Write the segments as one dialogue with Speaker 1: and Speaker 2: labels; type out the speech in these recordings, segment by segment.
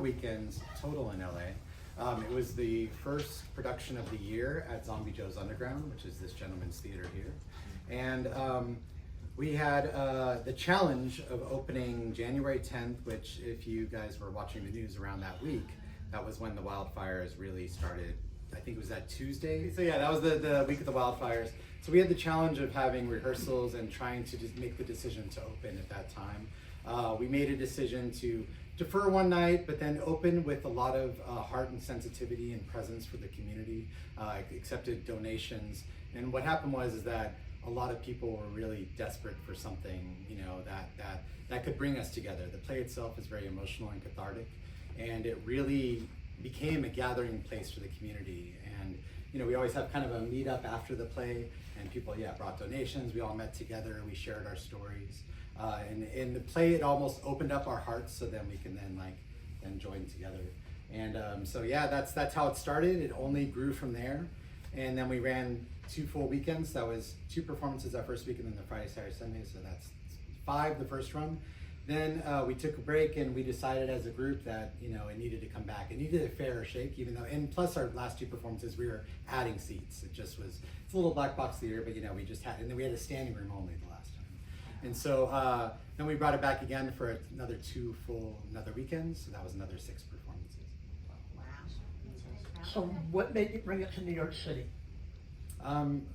Speaker 1: weekends total in LA. It was the first production of the year at Zombie Joe's Underground, which is this gentleman's theater here. And we had the challenge of opening January 10th, which if you guys were watching the news around that week, that was when the wildfires really started. I think it was that Tuesday. So yeah, that was the week of the wildfires. So we had the challenge of having rehearsals and trying to just make the decision to open at that time. We made a decision to defer one night, but then open with a lot of heart and sensitivity and presence for the community, accepted donations. And what happened was that a lot of people were really desperate for something, you know, that could bring us together. The play itself is very emotional and cathartic, and it really became a gathering place for the community. And you know, we always have kind of a meetup after the play, and people brought donations. We all met together, we shared our stories, and in the play it almost opened up our hearts, so then we can then join together. And so yeah, that's how it started. It only grew from there, and then we ran 2 full weekends. That was 2 performances that first week, and then the Friday, Saturday, Sunday. So that's 5 the first run. Then we took a break, and we decided as a group that, you know, it needed to come back. It needed a fair shake, even though, and plus our last 2 performances, we were adding seats. It just was, it's a little black box theater, but you know, we just had, and then we had a standing room only the last time. And so then we brought it back again for another 2 full weekends. So that was another 6 performances.
Speaker 2: Wow.
Speaker 3: So what made you bring it to New York City?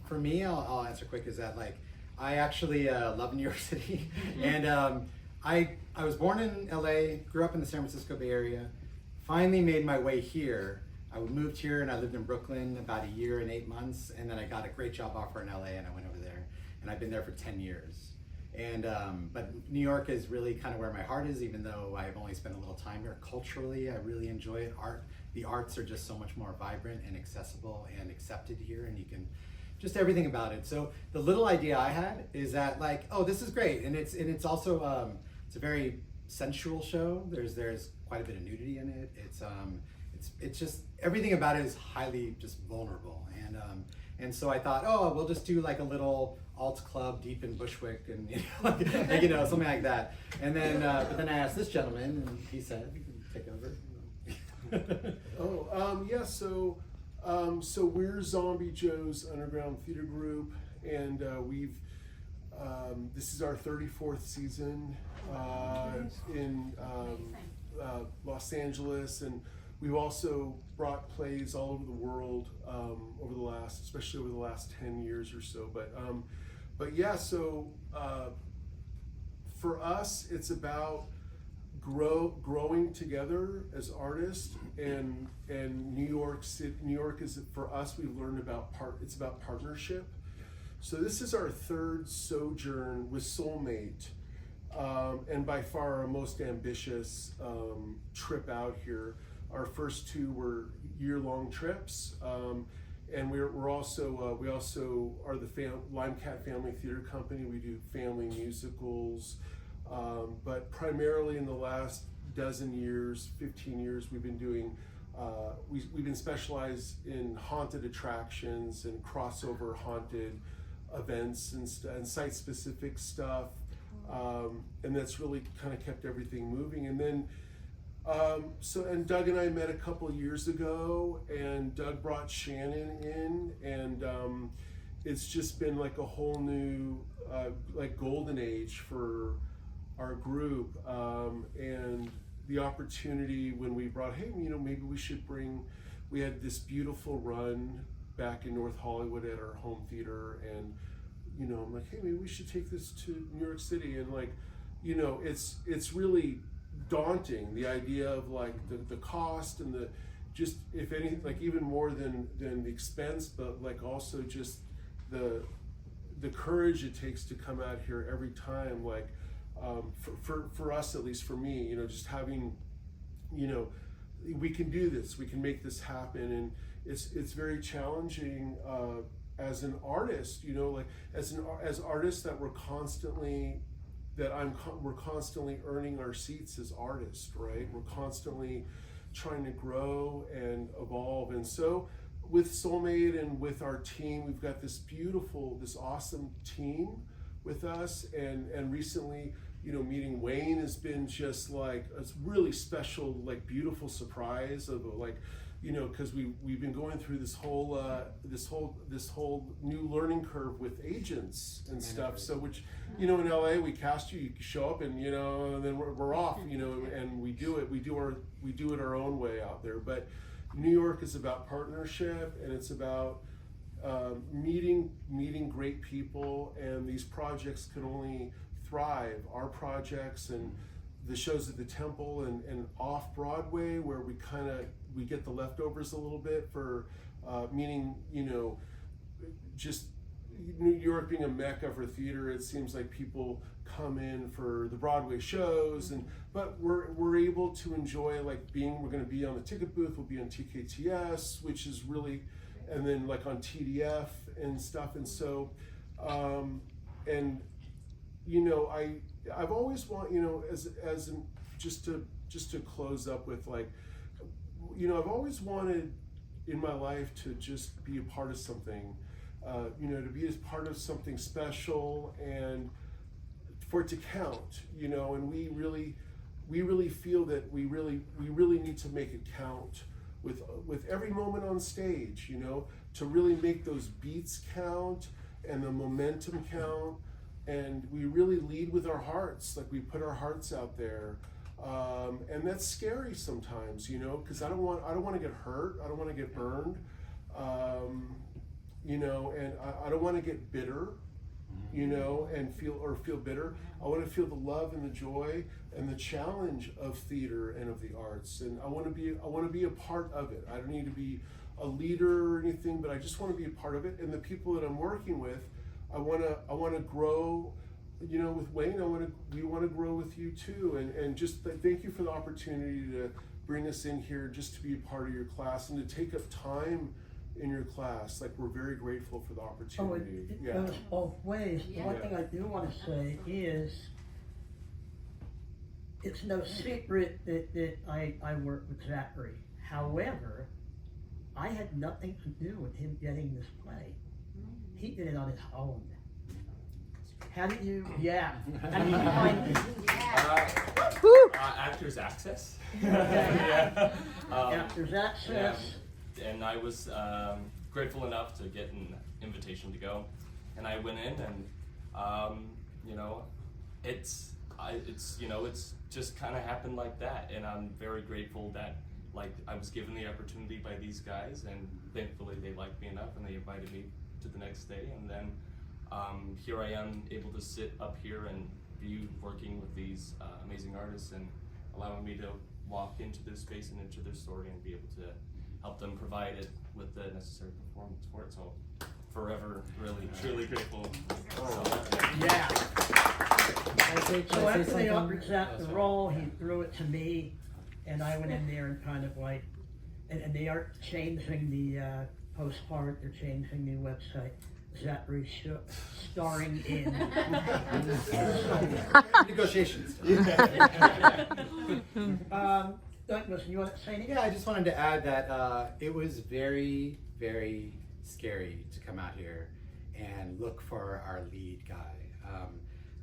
Speaker 1: For me, I'll answer quick, is that like, I actually love New York City. And I was born in LA, grew up in the San Francisco Bay Area, finally made my way here. I moved here and I lived in Brooklyn about 1 year and 8 months, and then I got a great job offer in LA and I went over there, and I've been there for 10 years. And but New York is really kind of where my heart is, even though I've only spent a little time here. Culturally, I really enjoy it. The arts are just so much more vibrant and accessible and accepted here, and you can just everything about it. So the little idea I had is that, like, oh, this is great, and it's also it's a very sensual show. There's quite a bit of nudity in it. It's just everything about it is highly just vulnerable, and so I thought, oh, we'll just do like a little alt club deep in Bushwick, and you know, like, you know, something like that. And then but then I asked this gentleman, and he said, "You can take over."
Speaker 4: Yeah, so we're Zombie Joe's Underground Theater Group, and we've this is our 34th season in Los Angeles, and we've also brought plays all over the world especially over the last 10 years or so. But yeah, so for us, it's about growing together as artists, and New York is, for us, we've learned it's about partnership. So this is our 3rd sojourn with Soulmate, and by far our most ambitious trip out here. Our first 2 were year-long trips, and we also are the Limecat Family Theater Company. We do family musicals, but primarily in the last 15 years, we've been doing we've been specialized in haunted attractions and crossover haunted events and site-specific stuff, and that's really kind of kept everything moving. And then and Doug and I met a couple of years ago, and Doug brought Shannon in, and it's just been like a whole new like golden age for our group, and the opportunity when we brought, hey, you know, maybe we had this beautiful run back in North Hollywood at our home theater, and you know, I'm like, hey, maybe we should take this to New York City. And like, you know, it's really daunting, the idea of like the cost and the, just, if anything, like even more than the expense, but like also just the courage it takes to come out here every time. Like for us, at least for me, you know, just having, you know, we can do this, we can make this happen. And it's very challenging as an artist, you know, like as artists that we're constantly earning our seats as artists, right? We're constantly trying to grow and evolve. And so with Soulmate and with our team, we've got this awesome team with us. And recently meeting Wayne has been just like a really special, like beautiful surprise of like, because we've been going through this whole new learning curve with agents and stuff. So which, in LA we cast you show up and and then we're off, and we do it our own way out there. But New York is about partnership, and it's about meeting great people, and these projects can only thrive. Our projects and the shows at the Temple and Off-Broadway, where we get the leftovers a little bit for meaning, just New York being a mecca for theater. It seems like people come in for the Broadway shows, but we're able to enjoy we're going to be on the ticket booth. We'll be on TKTS, which is really, and then like on TDF and stuff. And so, I've always just to close up with I've always wanted in my life to just be a part of something, to be as part of something special and for it to count, and we really feel that we really need to make it count with every moment on stage, to really make those beats count and the momentum count. And we really lead with our hearts, like we put our hearts out there, and that's scary sometimes, because I don't want to get hurt, I don't want to get burned, and I don't want to get bitter, and feel bitter. I want to feel the love and the joy and the challenge of theater and of the arts, and I want to be a part of it. I don't need to be a leader or anything, but I just want to be a part of it. And the people that I'm working with, I want to grow, with Wayne. We want to grow with you too, and just thank you for the opportunity to bring us in here, just to be a part of your class and to take up time in your class. Like, we're very grateful for the opportunity.
Speaker 3: It goes both ways. The one thing I do want to say is, it's no secret that I work with Zachary. However, I had nothing to do with him getting this play. He did it on his own. How did you find it?
Speaker 2: Actors Access.
Speaker 3: Actors Access.
Speaker 2: Yeah. And I was grateful enough to get an invitation to go, and I went in, and it's just kind of happened like that, and I'm very grateful that I was given the opportunity by these guys, and thankfully they liked me enough and they invited me to the next day, and then here I am able to sit up here and be working with these amazing artists and allowing me to walk into their space and into their story and be able to help them provide it with the necessary performance for it. So forever, really, truly grateful.
Speaker 3: Yeah. So after they offered Zach the role, he threw it to me, and I went in there and kind of and they are changing the postcard, they're changing the website. Zachary starring in
Speaker 1: negotiations.
Speaker 3: Douglas, you want to say anything?
Speaker 1: Yeah, I just wanted to add that it was very, very scary to come out here and look for our lead guy.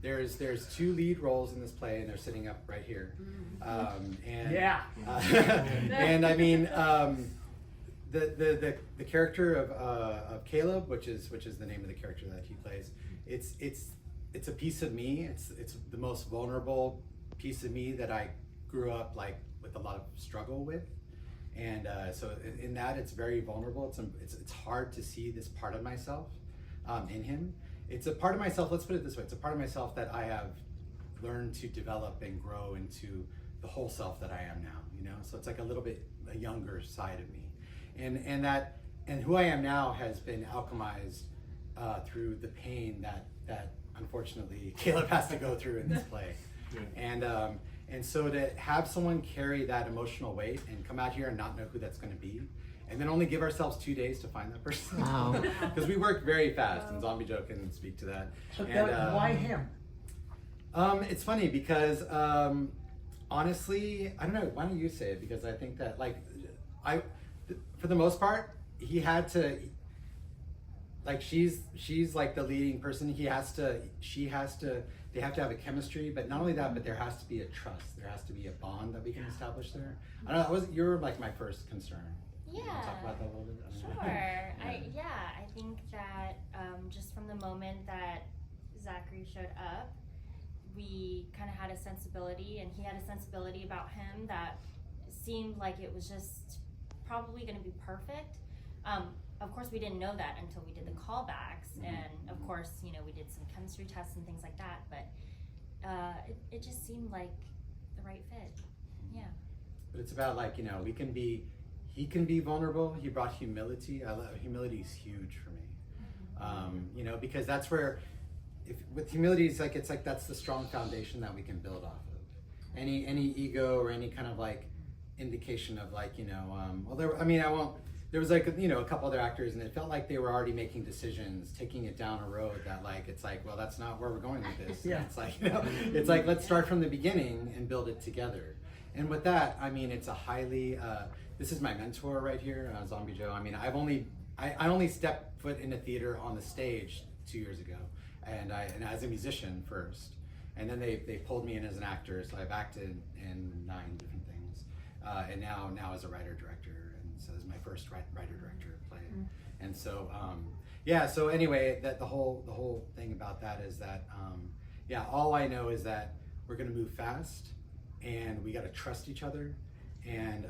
Speaker 1: There's two lead roles in this play, and they're sitting up right here. And I mean, the character of Caleb, which is the name of the character that he plays, it's a piece of me. It's the most vulnerable piece of me that I grew up with a lot of struggle with, and so in that it's very vulnerable. It's hard to see this part of myself in him. It's a part of myself. Let's put it this way: it's a part of myself that I have learned to develop and grow into the whole self that I am now. So it's like a little bit a younger side of me. And who I am now has been alchemized through the pain that unfortunately Caleb has to go through in this play. And so to have someone carry that emotional weight and come out here and not know who that's going to be, and then only give ourselves 2 days to find that person. Wow. Because we work very fast, and Zombie Joe can speak to that.
Speaker 3: So why him?
Speaker 1: It's funny because honestly, I don't know. Why don't you say it? Because I think that for the most part, he had to, she's like the leading person. She has to they have to have a chemistry, but not only that, but there has to be a trust. There has to be a bond that we can establish there. I don't know, you're like my first concern.
Speaker 5: Yeah.
Speaker 1: You wanna talk about that a little bit?
Speaker 5: Sure. I think that just from the moment that Zachary showed up, we kind of had a sensibility, and he had a sensibility about him that seemed like it was just probably going to be perfect. Of course, we didn't know that until we did the callbacks, and of course, you know, we did some chemistry tests and things like that. But it just seemed like the right fit. Yeah.
Speaker 1: But it's about like, you know, he can be vulnerable. He brought humility. Humility is huge for me. You know, because that's where, with humility, it's like that's the strong foundation that we can build off of. Any ego or any kind of like indication of like, you know, there was like, you know, a couple other actors, and it felt like they were already making decisions, taking it down a road that like, it's like, well, that's not where we're going with this.
Speaker 3: Yeah.
Speaker 1: It's like, you know, it's like, let's start from the beginning and build it together. And with that, I mean, it's a highly, this is my mentor right here, Zombie Joe. I mean, I only stepped foot in a theater on the stage 2 years ago, and as a musician first, and then they pulled me in as an actor, so I've acted in 9 different things, and now as a writer-director, and so this is my first writer-director play. And so, yeah, so anyway, that the whole thing about that is that, yeah, all I know is that we're gonna move fast, and we gotta trust each other, and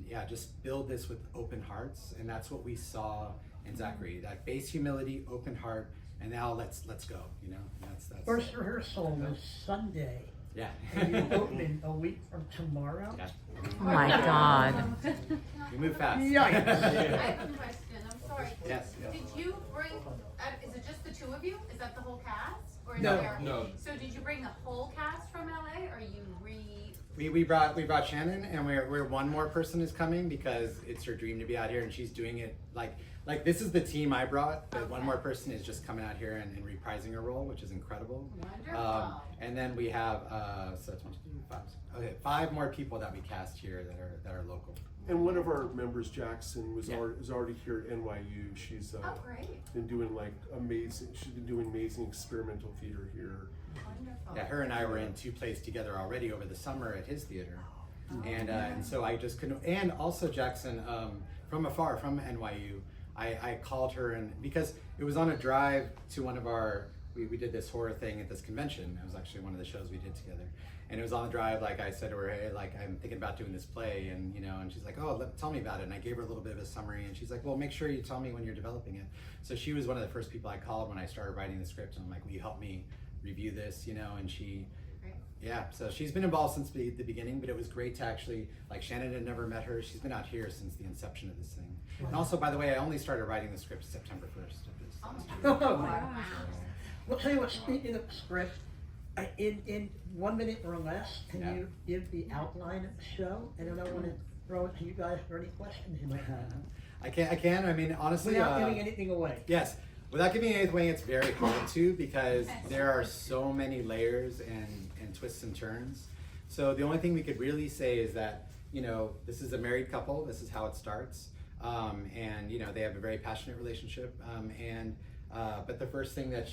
Speaker 1: yeah, just build this with open hearts, and that's what we saw in Zachary, that base humility, open heart, and now let's go, you know, that's
Speaker 3: First rehearsal was Sunday,
Speaker 1: yeah.
Speaker 3: and you open a week from tomorrow?
Speaker 1: Yeah.
Speaker 6: Oh my God.
Speaker 1: You move fast.
Speaker 3: Yikes.
Speaker 7: I have a question, I'm sorry.
Speaker 1: Yes.
Speaker 7: Did you bring, is it just the 2 of you? Is that the whole cast? Or is
Speaker 3: No.
Speaker 7: there,
Speaker 2: No.
Speaker 7: So did you bring the whole cast from LA, or you
Speaker 1: We brought Shannon, and we're one more person is coming because it's her dream to be out here, and she's doing it like this is the team I brought, but one more person is just coming out here and reprising her role, which is incredible.
Speaker 7: Wonderful.
Speaker 1: And then we have so that's 1, 2, 3, 5. Okay, 5 more people that we cast here that are local.
Speaker 4: And one of our members, Jackson,
Speaker 1: Yeah.
Speaker 4: is already here at NYU. She's
Speaker 7: Oh, great.
Speaker 4: been doing like amazing. She's been doing amazing experimental theater here.
Speaker 7: Wonderful.
Speaker 1: Yeah, her and I were in 2 plays together already over the summer at his theater, and so I just couldn't. And also Jackson, from afar, from NYU, I called her, and because it was on a drive to one of our, we did this horror thing at this convention. It was actually one of the shows we did together, and it was on the drive. Like I said to her, hey, like I'm thinking about doing this play, and you know, and she's like, oh, tell me about it. And I gave her a little bit of a summary, and she's like, well, make sure you tell me when you're developing it. So she was one of the first people I called when I started writing the script, and I'm like, will you help me review this, you know? And she, yeah, so she's been involved since the beginning, but it was great to actually, like Shannon had never met her. She's been out here since the inception of this thing. And also, by the way, I only started writing the script September 1st of this last year.
Speaker 3: Oh, wow. Well, tell you what, speaking of script, in 1 minute or less, can
Speaker 1: Yeah.
Speaker 3: you give the outline of the show? And then I want to throw it to you guys for any questions you might have.
Speaker 1: I can. I mean, honestly,
Speaker 3: Without giving anything away.
Speaker 1: yes. Without giving anything away, it's very hard to, because there are so many layers and twists and turns. So the only thing we could really say is that, you know, this is a married couple. This is how it starts. And you know, they have a very passionate relationship. But the first thing that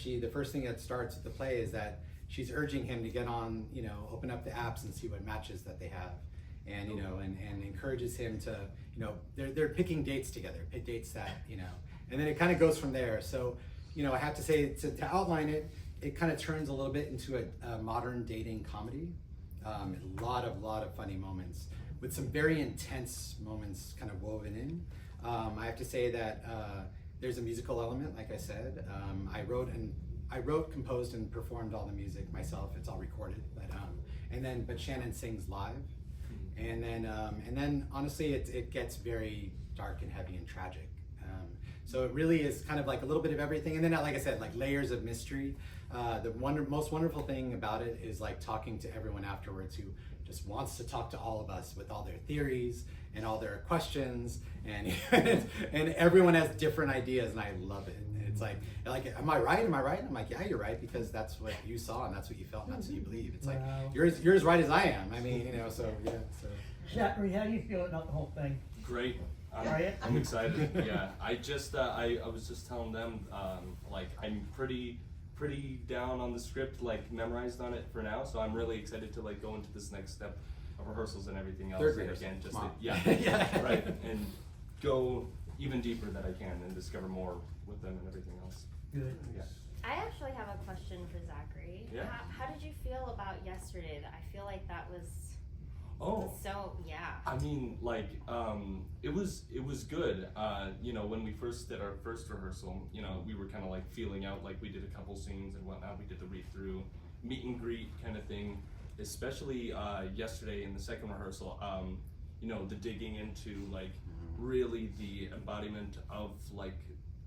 Speaker 1: starts with the play is that she's urging him to get on, you know, open up the apps and see what matches that they have. And, you know, and encourages him to, you know, they're picking dates together, pick dates that, you know, and then it kind of goes from there. So, you know, I have to say, to outline it, it kind of turns a little bit into a modern dating comedy. A lot of funny moments with some very intense moments kind of woven in. I have to say that there's a musical element, like I said. I wrote, composed, and performed all the music myself. It's all recorded, but Shannon sings live. And then honestly, it gets very dark and heavy and tragic. So it really is kind of like a little bit of everything. And then, like I said, like layers of mystery. The most wonderful thing about it is like talking to everyone afterwards who just wants to talk to all of us with all their theories and all their questions, and and everyone has different ideas, and I love it. And it's like, am I right? Am I right? I'm like, yeah, you're right, because that's what you saw and that's what you felt and that's what you believe. It's like,
Speaker 3: Wow.
Speaker 1: you're as right as I am. I mean, you know, so yeah. So
Speaker 3: Zachary, how do you feel about the whole thing?
Speaker 2: Great.
Speaker 3: Are you?
Speaker 2: I'm excited. Yeah, I was just telling them, like I'm pretty pretty down on the script, like memorized on it for now. So I'm really excited to like go into this next step of rehearsals and everything else.
Speaker 1: Third
Speaker 2: And
Speaker 1: graders.
Speaker 2: again, just
Speaker 1: Come on.
Speaker 2: yeah, right, and go even deeper that I can and discover more with them and everything else.
Speaker 3: Good.
Speaker 2: Yeah.
Speaker 5: I actually have a question for Zachary.
Speaker 2: Yeah.
Speaker 5: How did you feel about yesterday? I feel like that was
Speaker 2: Oh.
Speaker 5: so, yeah.
Speaker 2: I mean, like, it was good. You know, when we first did our first rehearsal, you know, we were kind of like feeling out, like we did a couple scenes and whatnot. We did the read through, meet and greet kind of thing. Especially yesterday in the second rehearsal, you know, the digging into like really the embodiment of like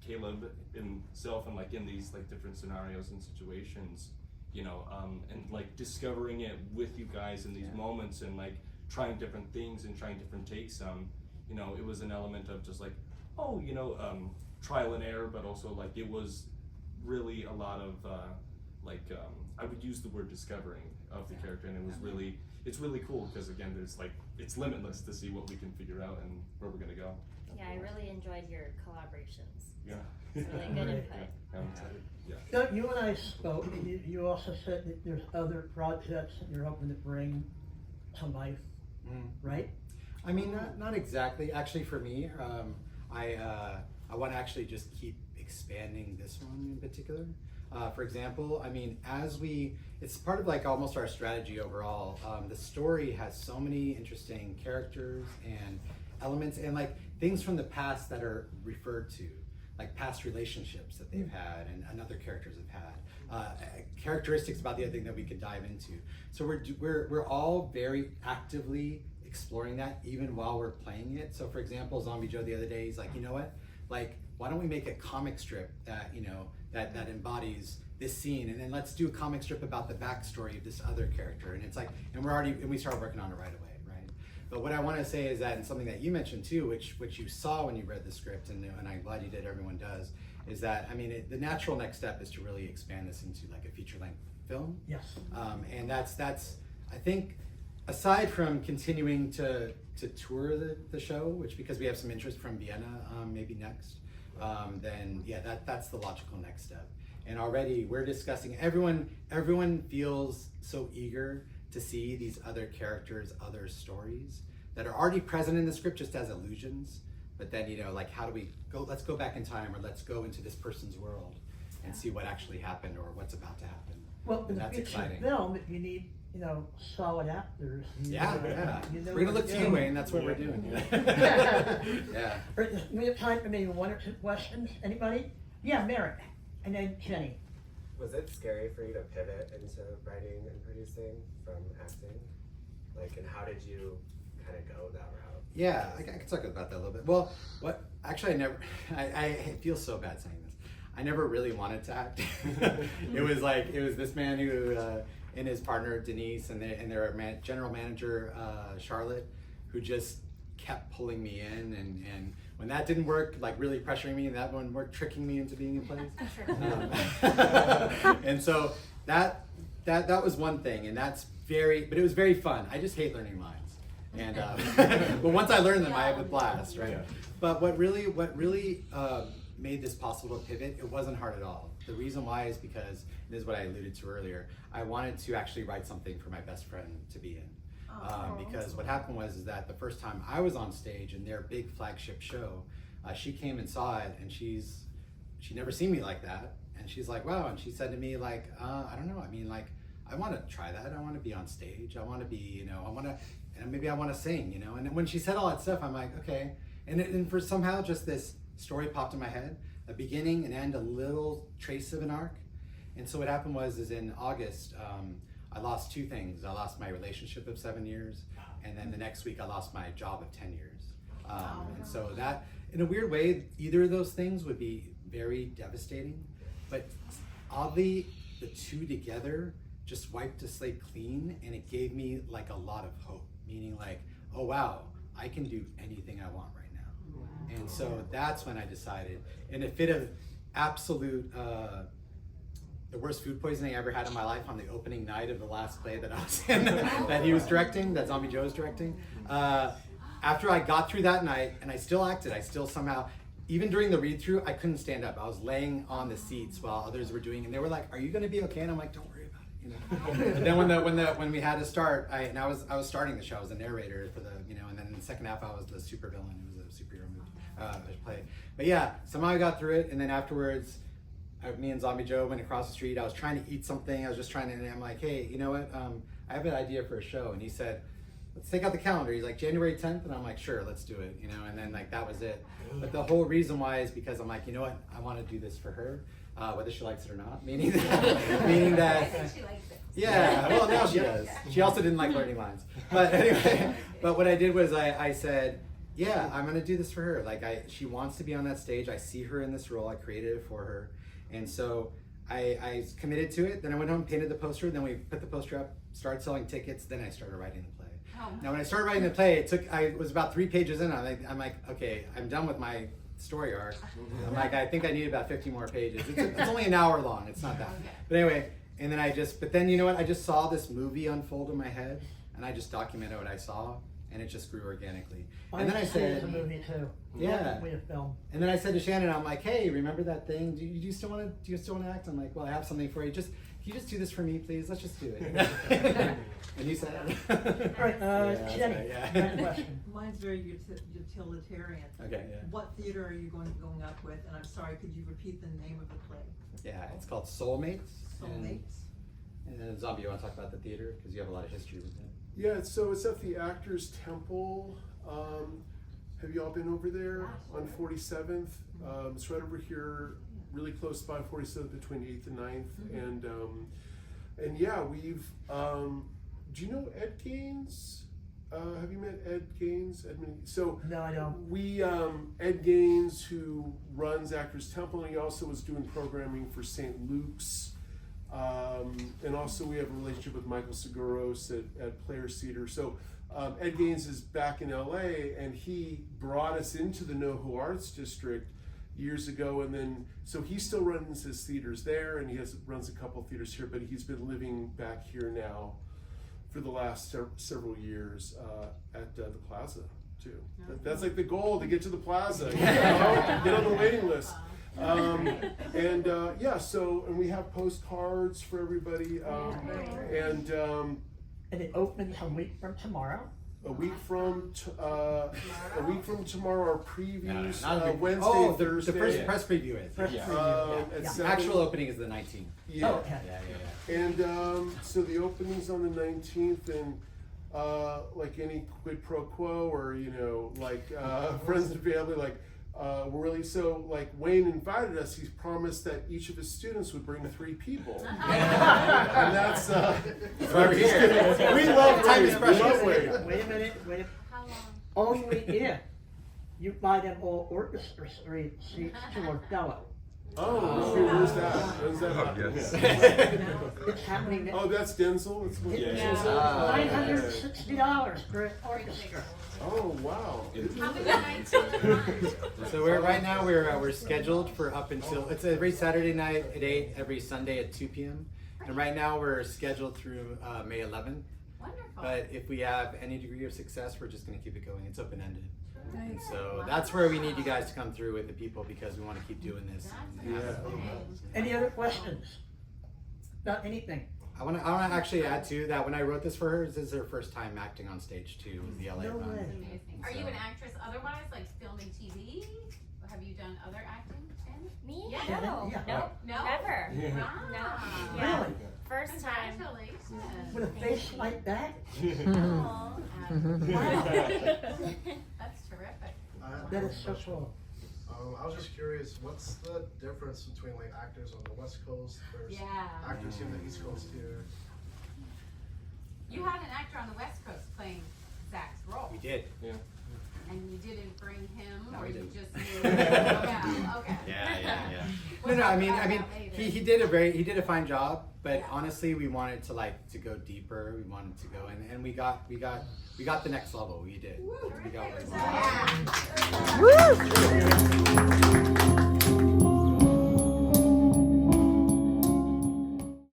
Speaker 2: Caleb himself and like in these like different scenarios and situations. You know, and like discovering it with you guys in these moments and like trying different things and trying different takes. You know, it was an element of just like, oh, you know, trial and error, but also like it was really a lot of I would use the word discovering of the character, and it was really, it's really cool because again, there's like, it's limitless to see what we can figure out and where we're gonna go.
Speaker 5: Yeah, I really enjoyed your collaborations.
Speaker 2: Yeah.
Speaker 5: It's really good
Speaker 3: Right.
Speaker 5: input.
Speaker 2: I'm excited. Yeah.
Speaker 3: So you and I spoke, and you also said that there's other projects that you're hoping to bring to life, right?
Speaker 1: I mean, not exactly. Actually, for me, I want to actually just keep expanding this one in particular. For example, I mean, it's part of like almost our strategy overall. The story has so many interesting characters and elements and like things from the past that are referred to, like past relationships that they've had and other characters have had, characteristics about the other thing that we could dive into. So we're all very actively exploring that even while we're playing it. So for example, Zombie Joe the other day, he's like, you know what, like why don't we make a comic strip that, you know, that embodies this scene, and then let's do a comic strip about the backstory of this other character. And it's like, and we started working on it right away, right? But what I want to say is that, and something that you mentioned too, which you saw when you read the script, and I'm glad you did, everyone does, is that, I mean, the natural next step is to really expand this into like a feature-length film.
Speaker 3: Yes.
Speaker 1: And that's I think, aside from continuing to tour the show, which because we have some interest from Vienna maybe next, then yeah, that's the logical next step. And already we're discussing, everyone feels so eager to see these other characters, other stories that are already present in the script just as illusions. But then, you know, like how do we go, let's go back in time, or let's go into this person's world and see what actually happened or what's about to happen.
Speaker 3: Well, in the
Speaker 1: That's
Speaker 3: feature
Speaker 1: exciting.
Speaker 3: film, you need, you know, solid actors.
Speaker 1: Yeah.
Speaker 3: You know
Speaker 1: We're gonna
Speaker 3: what
Speaker 1: look
Speaker 3: you're
Speaker 1: to you,
Speaker 3: doing.
Speaker 1: Wayne, that's what we're doing. Yeah.
Speaker 3: We have time for maybe one or two questions. Anybody? Yeah, Merrick, and then Jenny.
Speaker 8: Was it scary for you to pivot into writing and producing from acting? Like, and how did you kind of go that route?
Speaker 1: Yeah, I can talk about that a little bit. Well, I feel so bad saying this. I never really wanted to act. It was this man who, and his partner Denise, and their general manager Charlotte, who just kept pulling me in, and when that didn't work, like really pressuring me, and that one worked, tricking me into being in place. And so that was one thing, and but it was very fun. I just hate learning lines, and but once I learned them, I have a blast, right? But what really made this possible to pivot, it wasn't hard at all. The reason why is because, and this is what I alluded to earlier, I wanted to actually write something for my best friend to be in. Because what happened was that the first time I was on stage in their big flagship show, she came and saw it, and she'd never seen me like that, and she's like, wow, and she said to me like, I don't know, I mean, like, I want to try that, I want to be on stage, I want to be, you know, and maybe I want to sing, you know, and when she said all that stuff, I'm like, okay, and for somehow just this story popped in my head, a beginning, an end, a little trace of an arc. And so what happened was in August, I lost two things. I lost my relationship of 7 years, and then the next week I lost my job of 10 years. And so that, in a weird way, either of those things would be very devastating, but oddly, the two together just wiped the slate clean, and it gave me like a lot of hope, meaning like, oh wow, I can do anything I want right now. And so that's when I decided, in a fit of absolute, the worst food poisoning I ever had in my life, on the opening night of the last play that I was in, that he was directing, that Zombie Joe was directing. After I got through that night, and I still acted, I still somehow, even during the read through, I couldn't stand up. I was laying on the seats while others were doing, and they were like, "Are you going to be okay?" And I'm like, "Don't worry about it." You know. And then when we had to start, I was starting the show. I was the narrator for the, you know, and then in the second half I was the supervillain. It was a superhero movie play. But yeah, somehow I got through it, and then afterwards, me and Zombie Joe went across the street. I was trying to eat something. I was just trying to, and I'm like, "Hey, you know what? I have an idea for a show." And he said, "Let's take out the calendar." He's like, "January 10th," and I'm like, "Sure, let's do it." You know, and then like that was it. But the whole reason why is because I'm like, you know what? I want to do this for her, whether she likes it or not. Meaning that,
Speaker 7: She likes it.
Speaker 1: yeah. Well, now she does. She also didn't like learning lines. But anyway, but what I did was I said, yeah, I'm gonna do this for her. Like she wants to be on that stage. I see her in this role. I created it for her, and so I committed to it. Then I went home, painted the poster. Then we put the poster up, started selling tickets. Then I started writing the play.
Speaker 7: Oh.
Speaker 1: Now, when I started writing the play, I was about 3 pages in. I'm like, okay, I'm done with my story arc. I'm like, I think I need about 50 more pages. It's only an hour long. It's not that.
Speaker 7: Okay.
Speaker 1: But anyway, and then but then you know what? I just saw this movie unfold in my head, and I just documented what I saw, and it just grew organically. And then I said,
Speaker 3: the movie too.
Speaker 1: yeah.
Speaker 3: We have film.
Speaker 1: And then I said to Shannon, I'm like, hey, remember that thing? Do you still want to act? I'm like, well, I have something for you. Can you just do this for me, please? Let's just do it. And you said,
Speaker 3: All right,
Speaker 1: yeah,
Speaker 3: Jenny,
Speaker 1: right, yeah.
Speaker 3: next question.
Speaker 9: Mine's very utilitarian.
Speaker 1: Okay, yeah.
Speaker 9: What theater are you going up with? And I'm sorry, could you repeat the name of the play?
Speaker 1: Yeah, it's called Soulmates.
Speaker 9: Soulmates?
Speaker 1: And Zombie, you want to talk about the theater? Because you have a lot of history with it.
Speaker 4: Yeah, so it's at the Actors Temple. Have you all been over there on 47th? It's right over here, really close by 47th between 8th and 9th. And yeah, we've, do you know Ed Gaines? Have you met Ed Gaines? So
Speaker 3: No, I don't.
Speaker 4: we, Ed Gaines, who runs Actors Temple, and he also was doing programming for St. Luke's. And also we have a relationship with Michael Seguros at Players Theater. So Ed Gaines is back in LA, and he brought us into the NoHo Arts District years ago, and then so he still runs his theaters there, and he runs a couple theaters here, but he's been living back here now for the last several years at the Plaza too. That's like the goal, to get to the Plaza, you know? Get on the waiting list. Yeah, so, and we have postcards for everybody,
Speaker 3: And it opens a week from tomorrow.
Speaker 4: a week from tomorrow, our previews,
Speaker 1: not a week.
Speaker 4: Wednesday,
Speaker 1: the
Speaker 4: Thursday.
Speaker 1: first press preview is.
Speaker 3: First
Speaker 1: Yeah.
Speaker 3: preview.
Speaker 4: At
Speaker 3: Yeah.
Speaker 4: 7.
Speaker 1: Actual opening is the 19th.
Speaker 4: Yeah.
Speaker 3: Okay.
Speaker 1: Yeah.
Speaker 4: And so the opening's on the 19th, and like any quid pro quo, or you know, like friends and family, like we're really, so like Wayne invited us. He's promised that each of his students would bring 3 people, and that's
Speaker 1: why we're here.
Speaker 4: we love
Speaker 1: Time
Speaker 4: Wayne.
Speaker 1: is
Speaker 4: We
Speaker 1: precious.
Speaker 4: love Wayne.
Speaker 3: Wait a minute.
Speaker 5: How long?
Speaker 3: Only if you buy them all orchestra seats to Othello.
Speaker 4: Oh, where's that? Where's that happen?
Speaker 3: It's happening.
Speaker 4: Oh, that's Denzel. It's
Speaker 3: $960 for an orchestra.
Speaker 4: Oh, wow.
Speaker 7: How many nights on the month?
Speaker 1: So right now we're scheduled for up until, it's every Saturday night at 8, every Sunday at 2 p.m. And right now we're scheduled through May 11th.
Speaker 7: Wonderful.
Speaker 1: But if we have any degree of success, we're just going to keep it going. It's open-ended. And so that's where we need you guys to come through with the people, because we want to keep doing this.
Speaker 4: Yeah.
Speaker 3: Any other questions? Not anything.
Speaker 1: I want to actually add too that when I wrote this for her, this is her first time acting on stage too, with the LA
Speaker 3: No
Speaker 1: run.
Speaker 3: way.
Speaker 7: Amazing. Are you an actress otherwise, like filming TV? Or have you done other acting, Shannon?
Speaker 5: Me?
Speaker 7: Yeah.
Speaker 5: No.
Speaker 3: Yeah.
Speaker 5: Nope.
Speaker 7: No?
Speaker 5: Never.
Speaker 7: Wow.
Speaker 5: No. Yeah.
Speaker 3: Really?
Speaker 5: First time.
Speaker 7: Congratulations.
Speaker 3: With a face like that?
Speaker 5: Aw.
Speaker 7: That's terrific.
Speaker 3: That is so cool.
Speaker 10: I was just curious, what's the difference between like actors on the West Coast versus
Speaker 7: Yeah.
Speaker 10: actors here on the East Coast here?
Speaker 7: You had an actor on the West Coast playing Zach's role.
Speaker 1: We did.
Speaker 2: Yeah.
Speaker 7: And you didn't bring him,
Speaker 1: No,
Speaker 7: or
Speaker 1: we
Speaker 7: you
Speaker 1: didn't.
Speaker 7: just knew? Yeah, okay.
Speaker 1: Yeah.
Speaker 7: We'll
Speaker 1: No,
Speaker 7: talk
Speaker 1: I mean,
Speaker 7: about that later.
Speaker 1: he did a fine job, but honestly, we wanted to go deeper. We wanted to go, and we got the next level. We did. We got what we wanted.
Speaker 6: Woo!